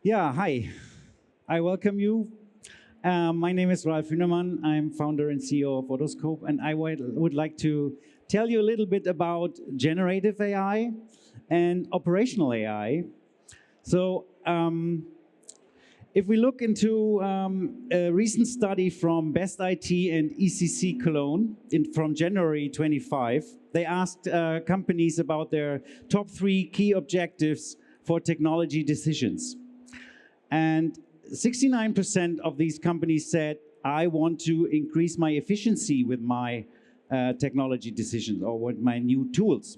Yeah, hi. I welcome you. My name is Hünermann. I'm founder and CEO of ODOSCOPE, and I would like to tell you a little bit about generative AI and operational AI. So, if we look into a recent study from Best IT and ECC Cologne from January 25, they asked companies about their top 3 key objectives for technology decisions. And 69% of these companies said, I want to increase my efficiency with my technology decisions or with my new tools.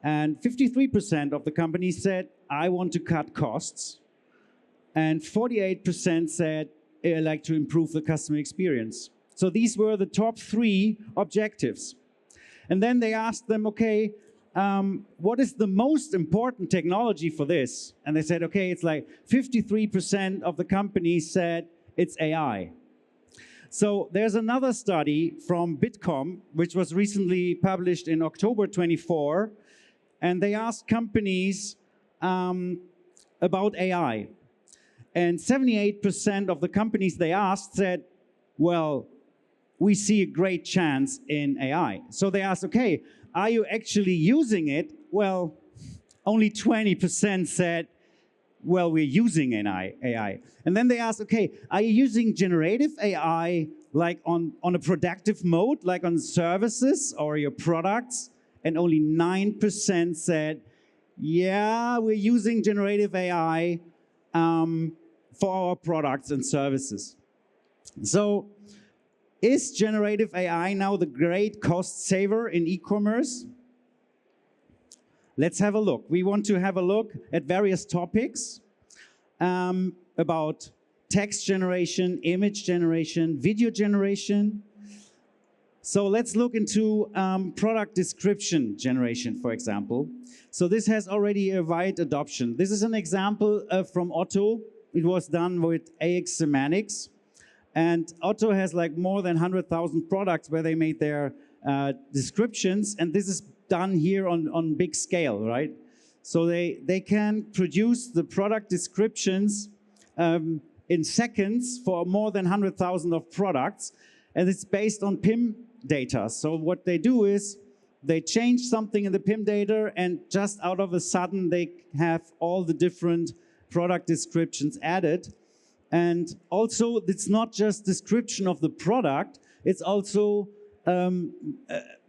And 53% of the companies said, I want to cut costs. And 48% said, I like to improve the customer experience. So these were the top 3 objectives. And then they asked them, okay, what is the most important technology for this? And they said, okay, it's like 53% of the companies said it's AI. So there's another study from Bitkom, which was recently published in October 24, and they asked companies about AI. And 78% of the companies they asked said, well, we see a great chance in AI. So they asked, okay, are you actually using it? Well, only 20% said, well, we're using AI. And then they asked, okay, are you using generative AI like on a productive mode, like on services or your products? And only 9% said, yeah, we're using generative AI for our products and services. So, is generative AI now the great cost saver in e-commerce? Let's have a look. We want to have a look at various topics about text generation, image generation, video generation. So let's look into product description generation, for example. So this has already a wide adoption. This is an example from Otto. It was done with AX Semantics. And Otto has like more than 100,000 products where they made their descriptions, and this is done here on big scale, right? So they can produce the product descriptions in seconds for more than 100,000 of products, and it's based on PIM data. So what they do is they change something in the PIM data, and just out of a sudden they have all the different product descriptions added. And also, it's not just description of the product, it's also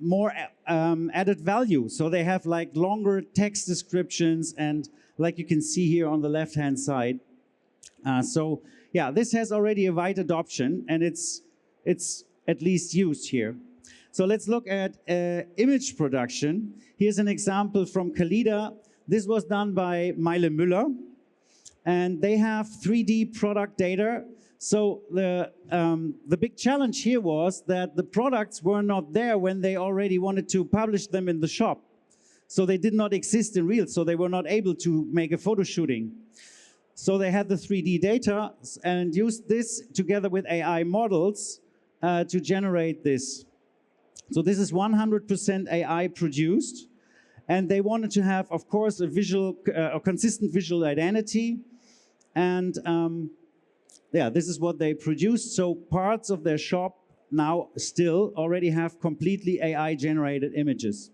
more added value. So they have like longer text descriptions, and like you can see here on the left-hand side. So yeah, this has already a wide adoption, and it's at least used here. So let's look at image production. Here's an example from Kalida. This was done by Meile Müller. And they have 3D product data. So the big challenge here was that the products were not there when they already wanted to publish them in the shop. So they did not exist in real, so they were not able to make a photo shooting. So they had the 3D data and used this together with AI models to generate this. So this is 100% AI produced. And they wanted to have, of course, a consistent visual identity. And yeah, this is what they produced. So parts of their shop now still already have completely AI-generated images.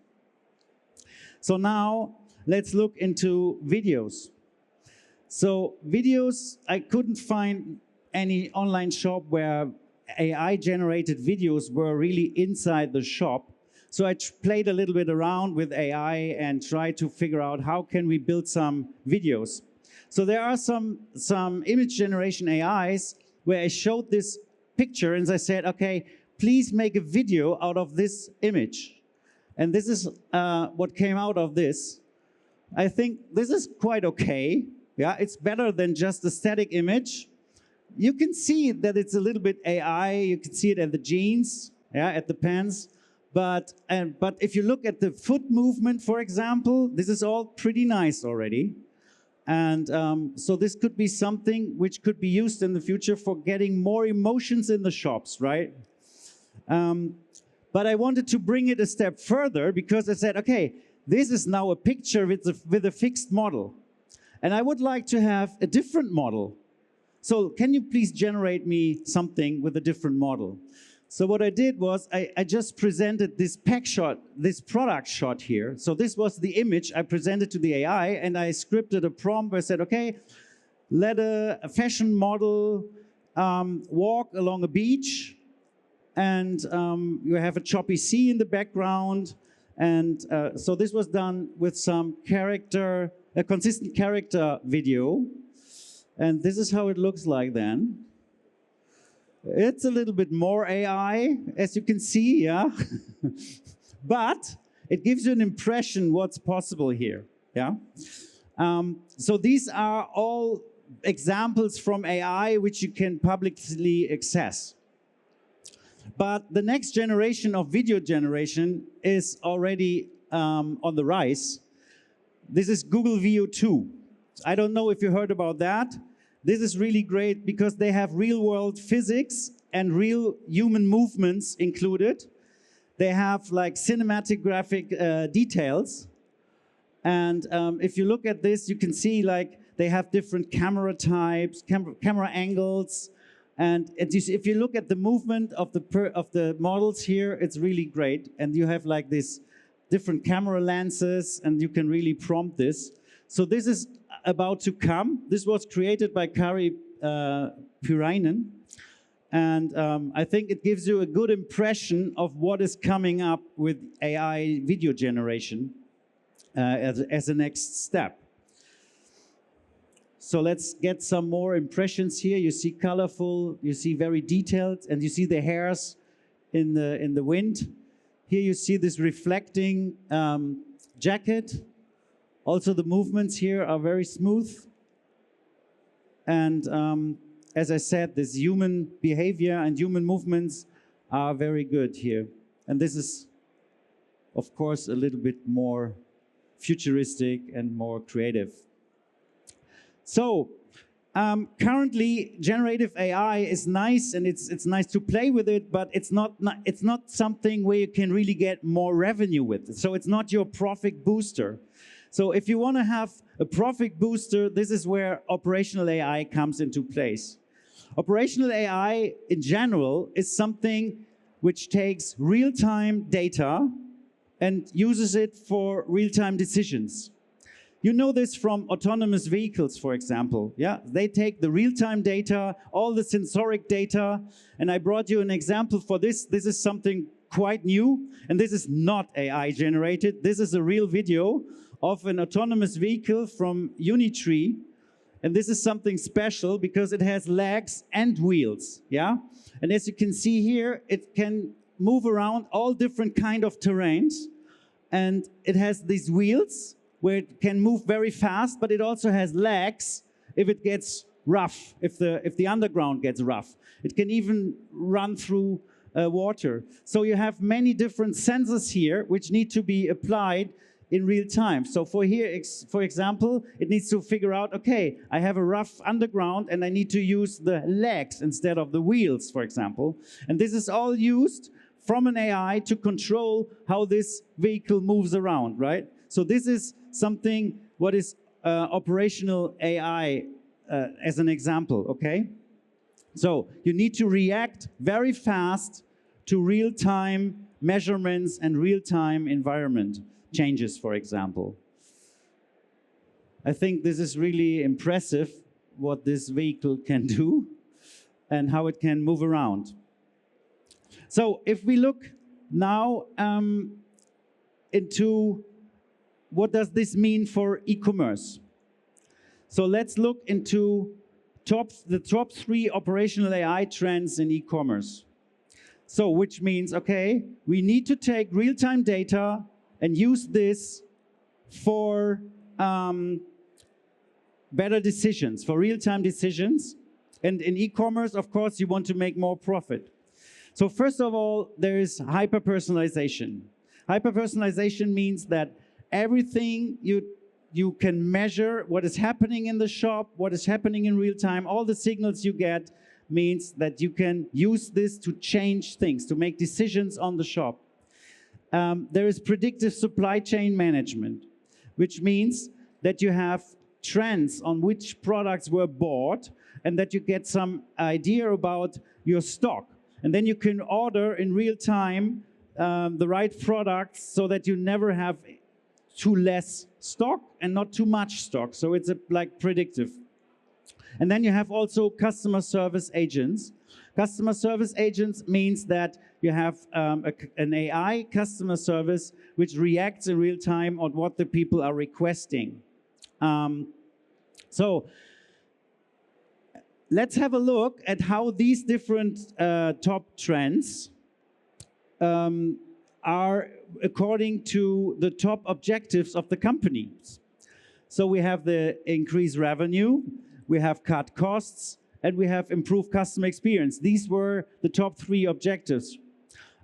So now let's look into videos. So videos, I couldn't find any online shop where AI-generated videos were really inside the shop. So I played a little bit around with AI and tried to figure out how can we build some videos. So there are some image generation AIs where I showed this picture and I said, okay, please make a video out of this image. And this is what came out of this. I think this is quite okay. Yeah, it's better than just a static image. You can see that it's a little bit AI. You can see it at the jeans, yeah, at the pants. But if you look at the foot movement, for example, this is all pretty nice already. And so this could be something which could be used in the future for getting more emotions in the shops, right? But I wanted to bring it a step further because I said, okay, this is now a picture with a fixed model. And I would like to have a different model. So can you please generate me something with a different model? So what I did was I just presented this pack shot, this product shot here. So this was the image I presented to the AI, and I scripted a prompt where I said, okay, let a fashion model walk along a beach, and you have a choppy sea in the background. And so this was done with some character, a consistent character video. And this is how it looks like then. It's a little bit more AI, as you can see, yeah? But it gives you an impression what's possible here, yeah? So these are all examples from AI which you can publicly access. But the next generation of video generation is already on the rise. This is Google Veo 2. I don't know if you heard about that. This is really great because they have real-world physics and real human movements included. They have like cinematic graphic details. And if you look at this, you can see like they have different camera types, camera angles. And if you look at the movement of the models here, it's really great. And you have like this different camera lenses, and you can really prompt this. So this is about to come. This was created by Kari Purainen. And I think it gives you a good impression of what is coming up with AI video generation as a next step. So let's get some more impressions here. You see colorful, you see very detailed, and you see the hairs in the wind. Here you see this reflecting jacket. Also the movements here are very smooth. And as I said, this human behavior and human movements are very good here. And this is, of course, a little bit more futuristic and more creative. So currently, generative AI is nice, and it's nice to play with it, but it's not something where you can really get more revenue with it. So it's not your profit booster. So if you want to have a profit booster, this is where operational AI comes into place. Operational AI in general is something which takes real-time data and uses it for real-time decisions. You know this from autonomous vehicles, for example. Yeah, they take the real-time data, all the sensoric data, and I brought you an example for this. This is something quite new, and this is not AI generated. This is a real video of an autonomous vehicle from Unitree, and this is something special because it has legs and wheels. Yeah, and as you can see here, it can move around all different kind of terrains, and it has these wheels where it can move very fast, but it also has legs if it gets rough, if the underground gets rough. It can even run through water. So you have many different sensors here which need to be applied in real time. So for example, it needs to figure out, okay, I have a rough underground and I need to use the legs instead of the wheels, for example. And this is all used from an AI to control how this vehicle moves around, right? So this is something what is operational AI as an example, okay? So you need to react very fast to real-time measurements and real-time environment changes, for example. I think this is really impressive what this vehicle can do and how it can move around. So if we look now into what does this mean for e-commerce? So let's look into the top 3 operational AI trends in e-commerce. So which means, okay, we need to take real-time data and use this for better decisions, for real-time decisions. And in e-commerce, of course, you want to make more profit. So first of all, there is hyper-personalization. Hyper-personalization means that everything you can measure, what is happening in the shop, what is happening in real time, all the signals you get means that you can use this to change things, to make decisions on the shop. There is predictive supply chain management, which means that you have trends on which products were bought, and that you get some idea about your stock. And then you can order in real time the right products so that you never have too less stock and not too much stock. So it's like predictive. And then you have also customer service agents. Customer service agents means that you have an AI customer service which reacts in real time on what the people are requesting. So let's have a look at how these different top trends are according to the top objectives of the companies. So we have the increased revenue, we have cut costs, and we have improved customer experience. These were the top 3 objectives.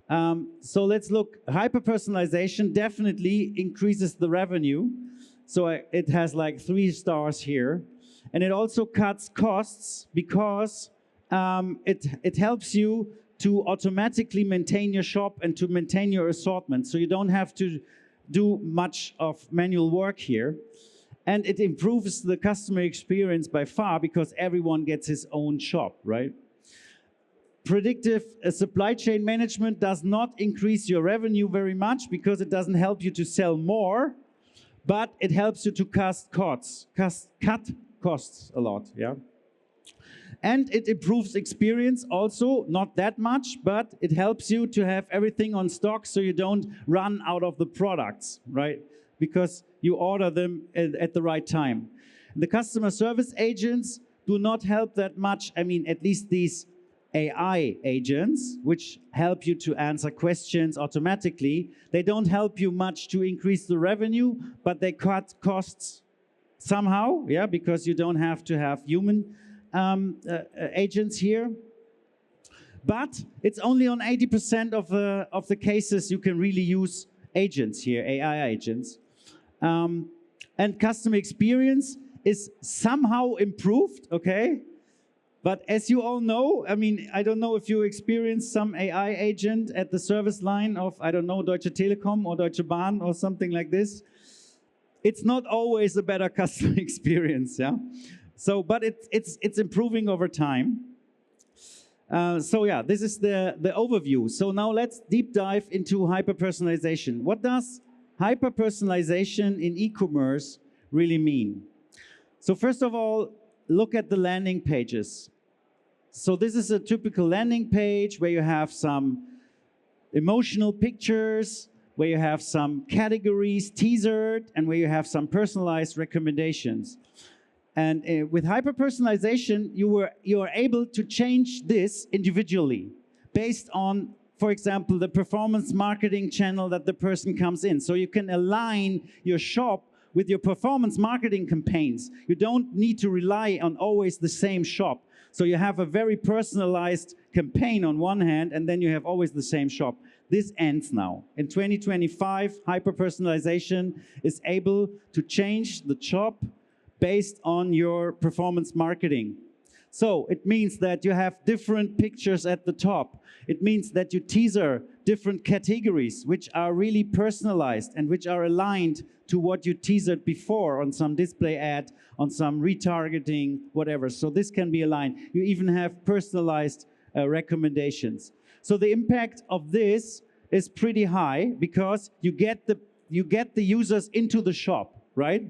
So let's look. Hyper-personalization definitely increases the revenue. So it has like 3 stars here. And it also cuts costs because it helps you to automatically maintain your shop and to maintain your assortment. So you don't have to do much of manual work here. And it improves the customer experience by far because everyone gets his own shop, right? Predictive supply chain management does not increase your revenue very much because it doesn't help you to sell more, but it helps you to cut costs a lot, yeah? And it improves experience also, not that much, but it helps you to have everything on stock so you don't run out of the products, right? Because you order them at the right time. The customer service agents do not help that much. I mean, at least these AI agents, which help you to answer questions automatically, they don't help you much to increase the revenue, but they cut costs somehow, yeah, because you don't have to have human agents here. But it's only on 80% of the cases you can really use agents here, AI agents. And customer experience is somehow improved, okay? But as you all know, I mean, I don't know if you experienced some AI agent at the service line of, I don't know, Deutsche Telekom or Deutsche Bahn or something like this. It's not always a better customer experience, yeah? So, but it's improving over time. So yeah, this is the overview. So now let's deep dive into hyper-personalization. What does hyper-personalization in e-commerce really mean? So first of all, look at the landing pages. So this is a typical landing page where you have some emotional pictures, where you have some categories teasered, and where you have some personalized recommendations. And with hyper-personalization, you are able to change this individually based on, for example, the performance marketing channel that the person comes in. So you can align your shop with your performance marketing campaigns. You don't need to rely on always the same shop. So you have a very personalized campaign on one hand, and then you have always the same shop. This ends now. In 2025, hyper-personalization is able to change the shop based on your performance marketing. So it means that you have different pictures at the top. It means that you teaser different categories which are really personalized and which are aligned to what you teasered before on some display ad, on some retargeting, whatever. So this can be aligned. You even have personalized recommendations. So the impact of this is pretty high because you get the users into the shop, right?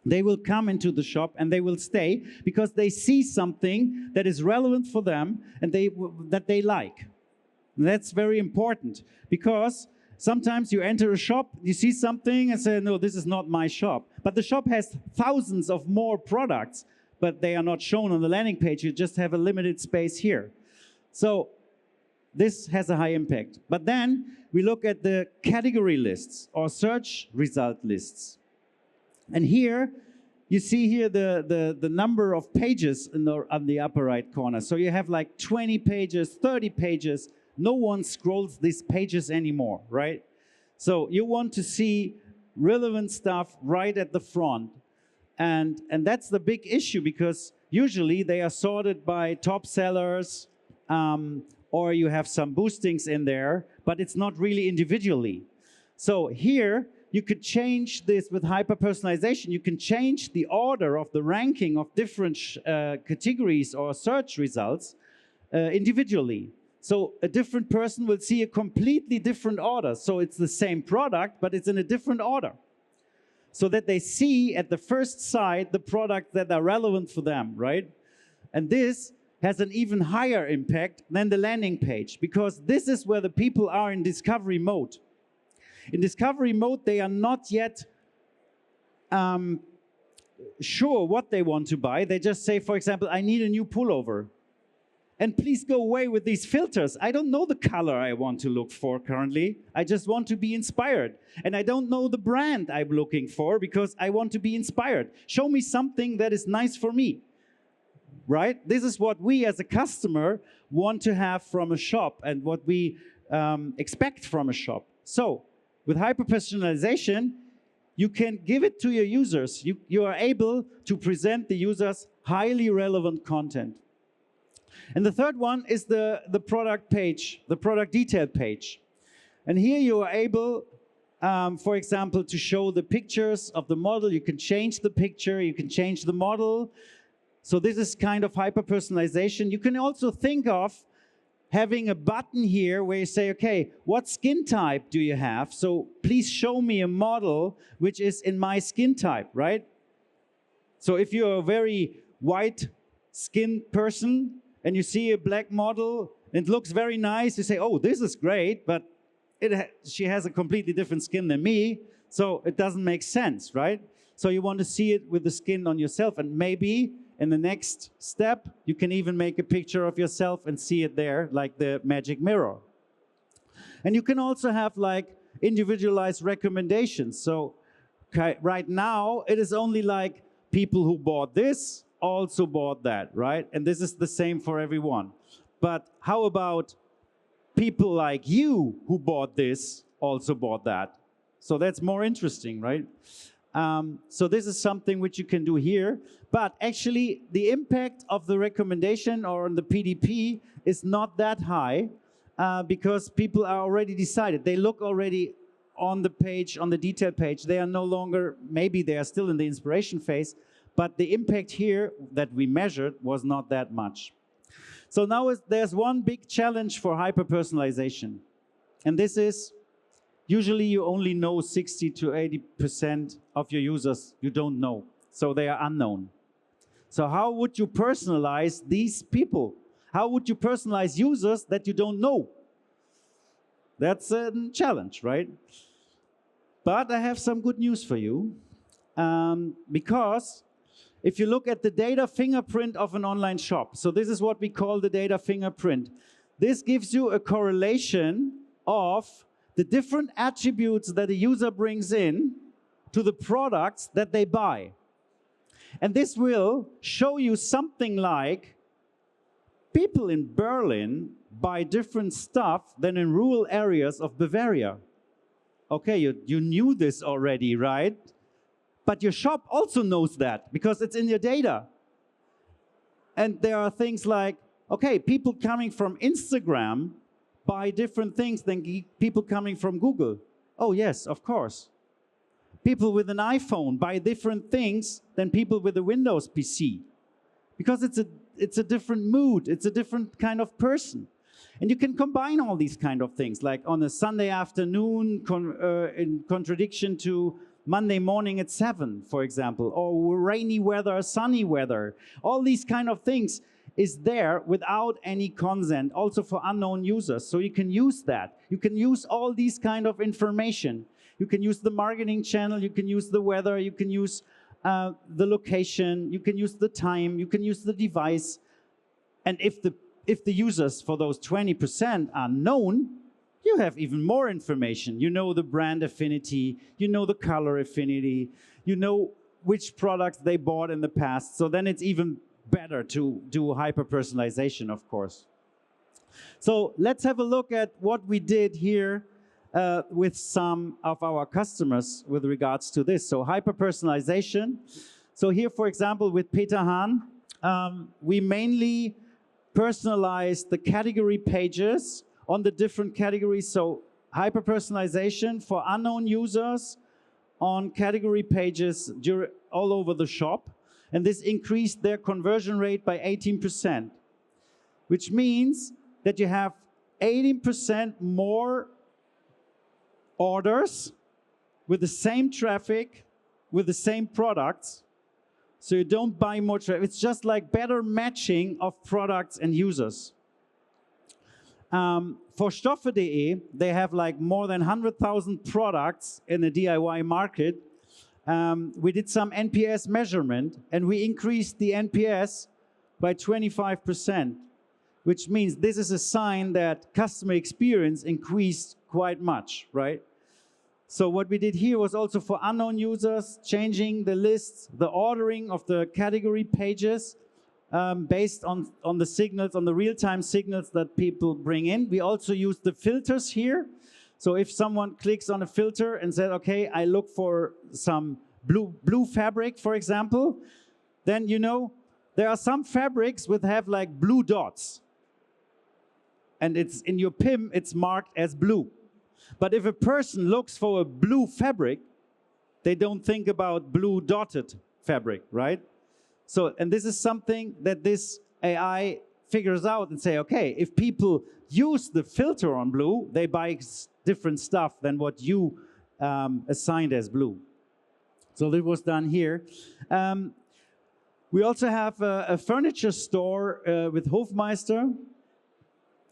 They will come into the shop and they will stay because they see something that is relevant for them and that they like. And that's very important because sometimes you enter a shop, you see something and say, no, this is not my shop. But the shop has thousands of more products, but they are not shown on the landing page. You just have a limited space here. So this has a high impact. But then we look at the category lists or search result lists. And here, you see here the number of pages on the upper right corner. So you have like 20 pages, 30 pages. No one scrolls these pages anymore, right? So you want to see relevant stuff right at the front. And that's the big issue because usually they are sorted by top sellers or you have some boostings in there, but it's not really individually. So here, you could change this with hyper-personalization. You can change the order of the ranking of different categories or search results individually. So a different person will see a completely different order. So it's the same product, but it's in a different order. So that they see at the first sight the products that are relevant for them, right? And this has an even higher impact than the landing page, because this is where the people are in discovery mode. In discovery mode, they are not yet sure what they want to buy. They just say, for example, I need a new pullover. And please go away with these filters. I don't know the color I want to look for currently. I just want to be inspired. And I don't know the brand I'm looking for because I want to be inspired. Show me something that is nice for me, right? This is what we as a customer want to have from a shop and what we expect from a shop. So with hyper-personalization, you can give it to your users. You are able to present the users highly relevant content. And the third one is the product page, the product detail page. And here you are able, for example, to show the pictures of the model. You can change the picture, you can change the model. So this is kind of hyper-personalization. You can also think of having a button here where you say, okay, what skin type do you have? So please show me a model which is in my skin type, right? So if you're a very white-skinned person, and you see a black model, and it looks very nice, you say, oh, this is great, but she has a completely different skin than me, so it doesn't make sense, right? So you want to see it with the skin on yourself, and maybe in the next step, you can even make a picture of yourself and see it there, like the magic mirror. And you can also have like individualized recommendations. So right now, it is only like people who bought this, also bought that, right? And this is the same for everyone. But how about people like you who bought this, also bought that? So that's more interesting, right? So this is something which you can do here. But actually, the impact of the recommendation or on the PDP is not that high because people are already decided. They look already on the page, on the detail page. They are no longer, maybe they are still in the inspiration phase, but the impact here that we measured was not that much. So now there's one big challenge for hyper-personalization. And this is, usually you only know 60 to 80% of your users you don't know. So they are unknown. So how would you personalize these people? How would you personalize users that you don't know? That's a challenge, right? But I have some good news for you. Because if you look at the data fingerprint of an online shop, so this is what we call the data fingerprint. This gives you a correlation of the different attributes that a user brings in to the products that they buy. And this will show you something like people in Berlin buy different stuff than in rural areas of Bavaria. Okay, you knew this already, right? But your shop also knows that because it's in your data. And there are things like, okay, people coming from Instagram buy different things than people coming from Google. Oh yes, of course. People with an iPhone buy different things than people with a Windows PC. Because it's a different mood, it's a different kind of person. And you can combine all these kind of things, like on a Sunday afternoon in contradiction to Monday morning at 7, for example, or rainy weather, sunny weather. All these kind of things is there without any consent, also for unknown users. So you can use that. You can use all these kind of information. You can use the marketing channel, you can use the weather, you can use the location, you can use the time, you can use the device. And if the users for those 20% are known, you have even more information. You know the brand affinity, you know the color affinity, you know which products they bought in the past. So then it's even better to do hyper-personalization, of course. So let's have a look at what we did here with some of our customers with regards to this. So hyper-personalization. So here, for example, with Peter Hahn, we mainly personalized the category pages on the different categories. So hyper-personalization for unknown users, on category pages all over the shop, and this increased their conversion rate by 18%, which means that you have 18% more orders with the same traffic, with the same products, so you don't buy more traffic. It's just like better matching of products and users. For Stoffe.de, they have like more than 100,000 products in the DIY market. We did some NPS measurement, and we increased the NPS by 25%, which means this is a sign that customer experience increased quite much, right? So what we did here was also for unknown users, changing the lists, the ordering of the category pages based on the signals, on the real-time signals that people bring in. We also use the filters here. So if someone clicks on a filter and says, okay, I look for some blue fabric, for example, then you know there are some fabrics that have like blue dots. And it's in your PIM, it's marked as blue. But if a person looks for a blue fabric, they don't think about blue dotted fabric, right? So, and this is something that this AI figures out and say, okay, if people use the filter on blue, they buy different stuff than what you assigned as blue. So this was done here. We also have a furniture store with Hofmeister,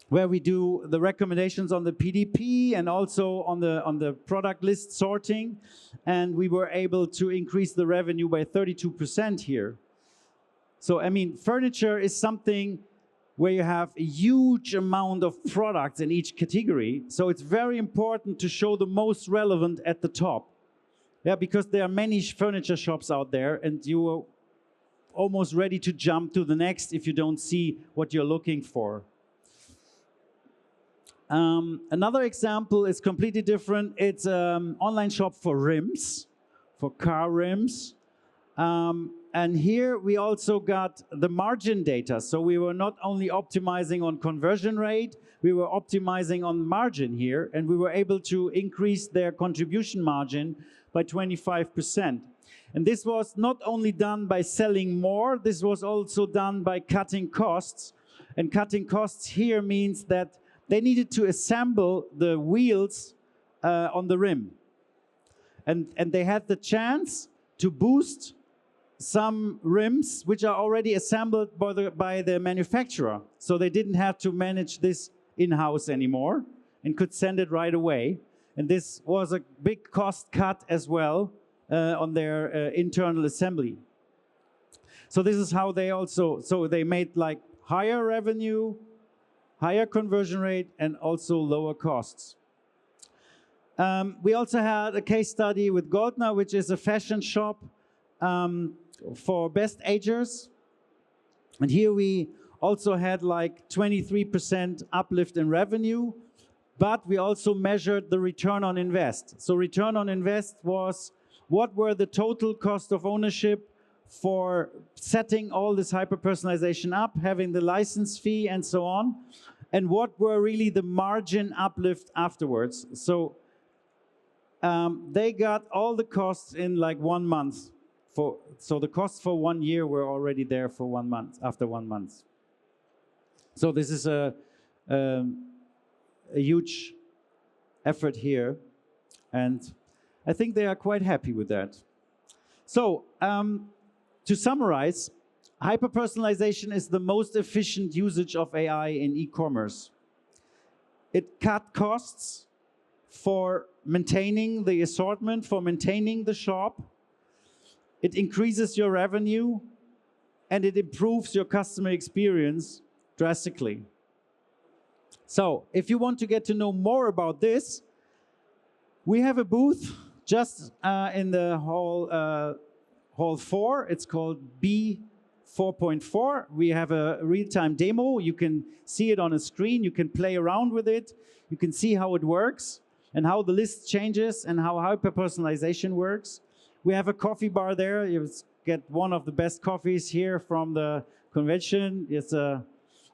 where we do the recommendations on the PDP and also on the product list sorting. And we were able to increase the revenue by 32% here. So, I mean, furniture is something where you have a huge amount of products in each category. So it's very important to show the most relevant at the top. Yeah, because there are many furniture shops out there, and you are almost ready to jump to the next if you don't see what you're looking for. Another example is completely different. It's an online shop for rims, for car rims. And here we also got the margin data. So we were not only optimizing on conversion rate, we were optimizing on margin here, and we were able to increase their contribution margin by 25%. And this was not only done by selling more, this was also done by cutting costs. And cutting costs here means that they needed to assemble the wheels on the rim. And they had the chance to boost some rims which are already assembled by the manufacturer. So they didn't have to manage this in-house anymore and could send it right away. And this was a big cost cut as well on their internal assembly. So this is how they also, so they made like higher revenue, higher conversion rate, and also lower costs. We also had a case study with Goldner, which is a fashion shop for best agers. And here we also had like 23% uplift in revenue, but we also measured the return on invest. So return on invest was what were the total cost of ownership for setting all this hyper-personalization up, having the license fee and so on, and what were really the margin uplift afterwards. So they got all the costs in like 1 month. So the costs for 1 year were already there for 1 month, after 1 month. So this is a huge effort here, and I think they are quite happy with that. So to summarize, hyper-personalization is the most efficient usage of AI in e-commerce. It cut costs for maintaining the assortment, for maintaining the shop. It increases your revenue, and it improves your customer experience drastically. So if you want to get to know more about this, we have a booth just in the hall 4. It's called B4.4. We have a real-time demo. You can see it on a screen. You can play around with it. You can see how it works and how the list changes and how hyper-personalization works. We have a coffee bar there. You get one of the best coffees here from the convention. It's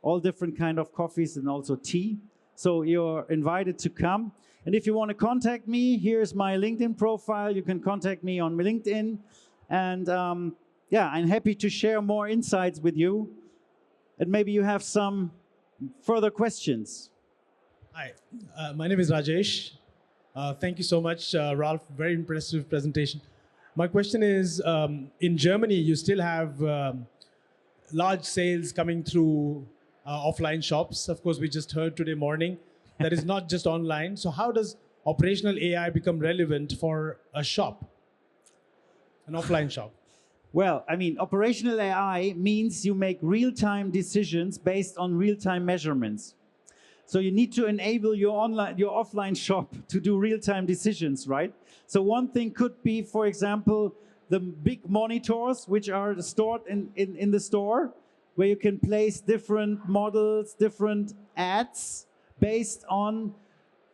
all different kind of coffees and also tea. So you're invited to come. And if you want to contact me, here's my LinkedIn profile. You can contact me on LinkedIn. And yeah, I'm happy to share more insights with you. And maybe you have some further questions. Hi, my name is Rajesh. Thank you so much, Ralph. Very impressive presentation. My question is, in Germany, you still have large sales coming through offline shops. Of course, we just heard today morning that is not just online. So how does operational AI become relevant for a shop, an offline shop? Well, I mean, operational AI means you make real-time decisions based on real-time measurements. So you need to enable your offline shop to do real-time decisions, right? So one thing could be, for example, the big monitors which are stored in the store, where you can place different models, different ads based on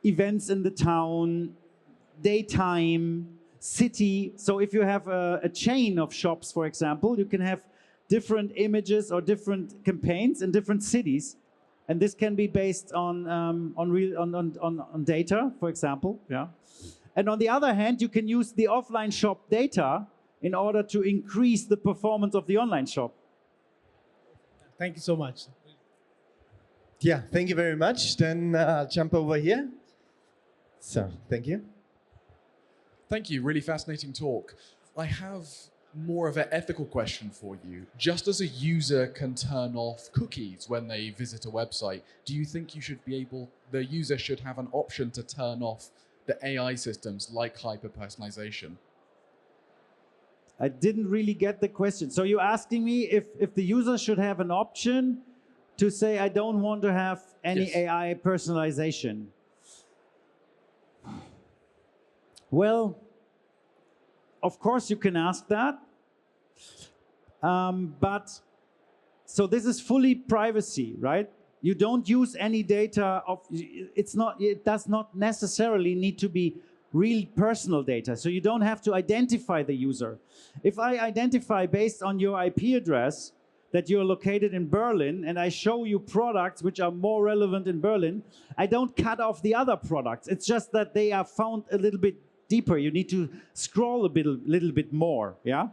events in the town, daytime, city. So if you have a chain of shops, for example, you can have different images or different campaigns in different cities. And this can be based on data, for example. Yeah. And on the other hand, you can use the offline shop data in order to increase the performance of the online shop. Thank you so much. Yeah, thank you very much. Then I'll jump over here. So, thank you. Thank you, really fascinating talk. I have more of an ethical question for you. Just as a user can turn off cookies when they visit a website, do you think the user should have an option to turn off the AI systems like hyper-personalization? I didn't really get the question. So you're asking me if the user should have an option to say, I don't want to have any Yes. AI personalization. Well, of course you can ask that. But so this is fully privacy, right? You don't use any data of, it does not necessarily need to be real personal data. So you don't have to identify the user. If I identify based on your IP address that you're located in Berlin and I show you products which are more relevant in Berlin, I don't cut off the other products. It's just that they are found a little bit deeper. You need to scroll a little bit more, yeah?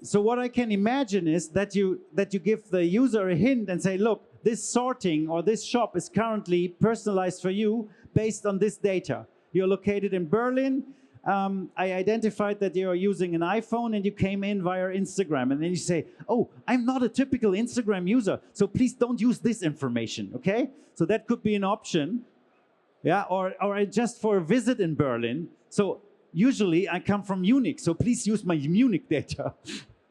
So what I can imagine is that you give the user a hint and say, look, this sorting or this shop is currently personalized for you based on this data. You're located in Berlin. I identified that you're using an iPhone and you came in via Instagram. And then you say, oh, I'm not a typical Instagram user, so please don't use this information, okay? So that could be an option. Yeah, or just for a visit in Berlin. So usually I come from Munich, so please use my Munich data.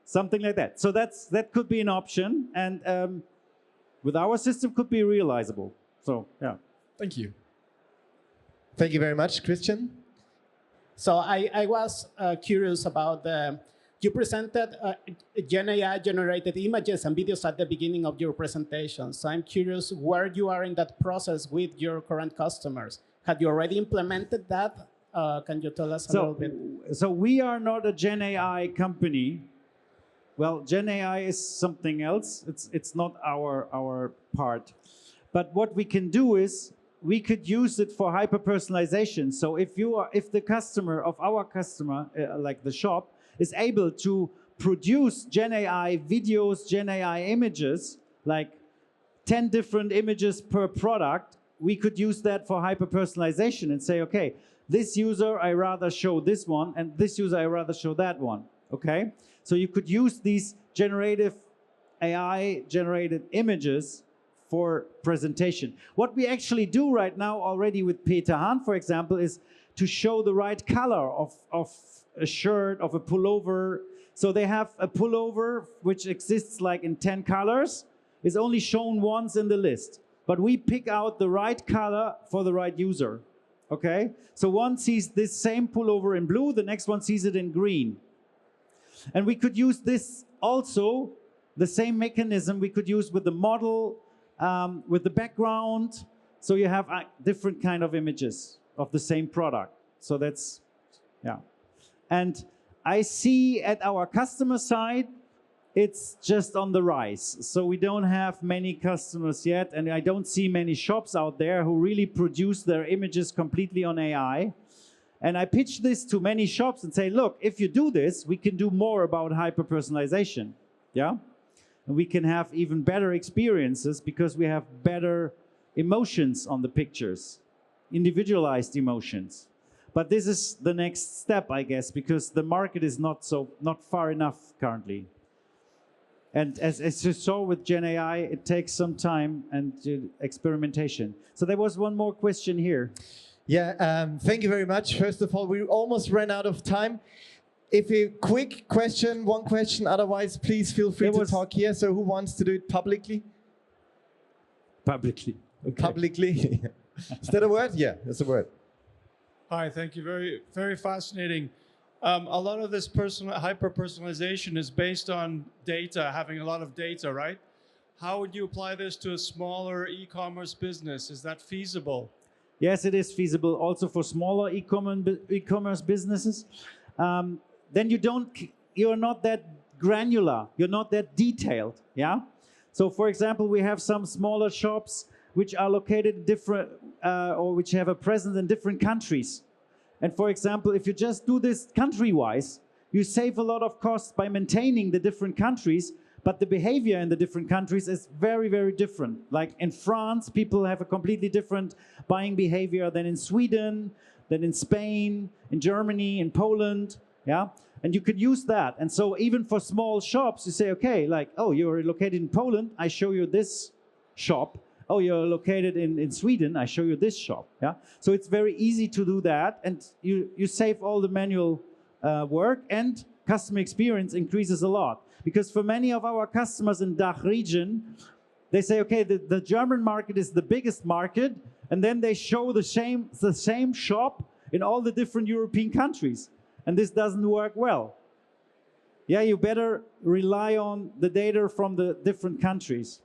Something like that. So that could be an option, and with our system could be realizable. So yeah. Thank you. Thank you very much, Christian. So I was curious about you presented Gen AI generated images and videos at the beginning of your presentation. So I'm curious where you are in that process with your current customers. Had you already implemented that? Can you tell us a little bit? So we are not a Gen AI company. Well, Gen AI is something else. It's not our part. But what we can do is we could use it for hyper-personalization. So if the customer of our customer, like the shop, is able to produce Gen AI videos, Gen AI images, like 10 different images per product, we could use that for hyper-personalization and say, okay, this user I rather show this one, and this user I rather show that one, okay? So you could use these generative AI-generated images for presentation. What we actually do right now already with Peter Hahn, for example, is to show the right color of a shirt, of a pullover. So they have a pullover which exists like in 10 colors, is only shown once in the list. But we pick out the right color for the right user, okay? So one sees this same pullover in blue, the next one sees it in green. And we could use this also, the same mechanism we could use with the model, with the background. So you have different kind of images of the same product. So that's, yeah. And I see at our customer side it's just on the rise. So we don't have many customers yet, and I don't see many shops out there who really produce their images completely on AI. And I pitch this to many shops and say, look, if you do this, we can do more about hyper-personalization, yeah? And we can have even better experiences because we have better emotions on the pictures, individualized emotions. But this is the next step, I guess, because the market is not far enough currently. And as you saw with Gen AI, it takes some time and experimentation. So there was one more question here. Yeah, thank you very much. First of all, we almost ran out of time. If a quick question, one question, otherwise please feel free to talk here. So who wants to do it publicly? Publicly. Okay. Publicly. Is that a word? Yeah, that's a word. Hi, thank you. Very, very fascinating. A lot of this hyper-personalization is based on data, having a lot of data, right? How would you apply this to a smaller e-commerce business? Is that feasible? Yes, it is feasible also for smaller e-commerce businesses. Then you're not that granular, you're not that detailed, yeah? So for example, we have some smaller shops which are located in different, or which have a presence in different countries. And for example, if you just do this country-wise, you save a lot of costs by maintaining the different countries, but the behavior in the different countries is very, very different. Like in France, people have a completely different buying behavior than in Sweden, than in Spain, in Germany, in Poland, yeah? And you could use that. And so even for small shops, you say, okay, like, oh, you're located in Poland, I show you this shop. Oh, you're located in Sweden, I show you this shop, yeah? So it's very easy to do that, and you save all the manual work, and customer experience increases a lot. Because for many of our customers in DACH region, they say, okay, the German market is the biggest market, and then they show the same shop in all the different European countries. And this doesn't work well. Yeah, you better rely on the data from the different countries.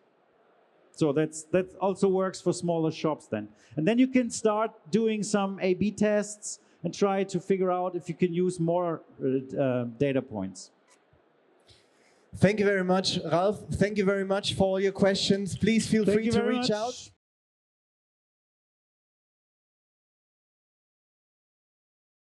So that also works for smaller shops then. And then you can start doing some A/B tests and try to figure out if you can use more data points. Thank you very much, Ralf. Thank you very much for all your questions. Please feel free to reach out.